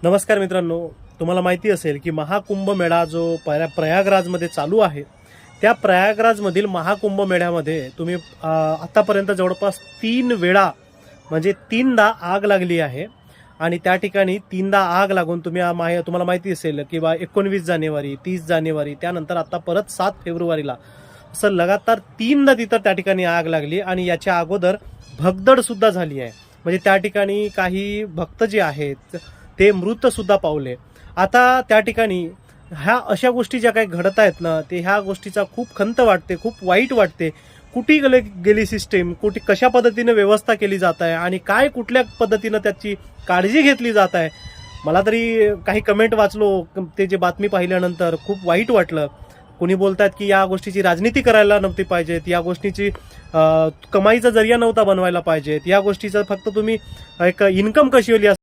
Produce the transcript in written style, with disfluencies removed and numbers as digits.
नमस्कार मित्रांनो, तुम्हाला माहिती असेल की महाकुंभ मेळा जो प्रयागराजमध्ये चालू आहे, त्या प्रयागराजमधील महाकुंभ मेळ्यामध्ये तुम्ही आतापर्यंत जवळपास 3 वेळा म्हणजे 3दा आग लागली आहे. आणि त्या ठिकाणी 3दा आग लागून तुम्हाला माहिती असेल की 19 जानेवारी, 30 जानेवारी, त्यानंतर आता परत 7 फेब्रुवारीला असं लगातार 3दा तिथं त्या ठिकाणी आग लागली. आणि याच्या अगोदर भगदड सुद्धा झाली आहे. म्हणजे त्या ठिकाणी काही भक्त जे आहेत ते मृत सुद्धा पावले. आता त्या ठिकाणी ह्या अशा गोष्टी ज्या काही घडत आहेत ना, ते ह्या गोष्टीचा खूप खंत वाटते, खूप वाईट वाटते. कुठे गेली सिस्टीम, कुठे कशा पद्धतीने व्यवस्था केली जात आहे आणि काय कुठल्या पद्धतीनं त्याची काळजी घेतली जात आहे. मला तरी काही कमेंट वाचलो, ते जे बातमी पाहिल्यानंतर खूप वाईट वाटलं. कोणी बोलतात की या गोष्टीची राजनीती करायला नव्हती पाहिजेत, या गोष्टीची कमाईचा जरिया नव्हता बनवायला पाहिजेत, या गोष्टीचं फक्त तुम्ही एक इन्कम कशी होईल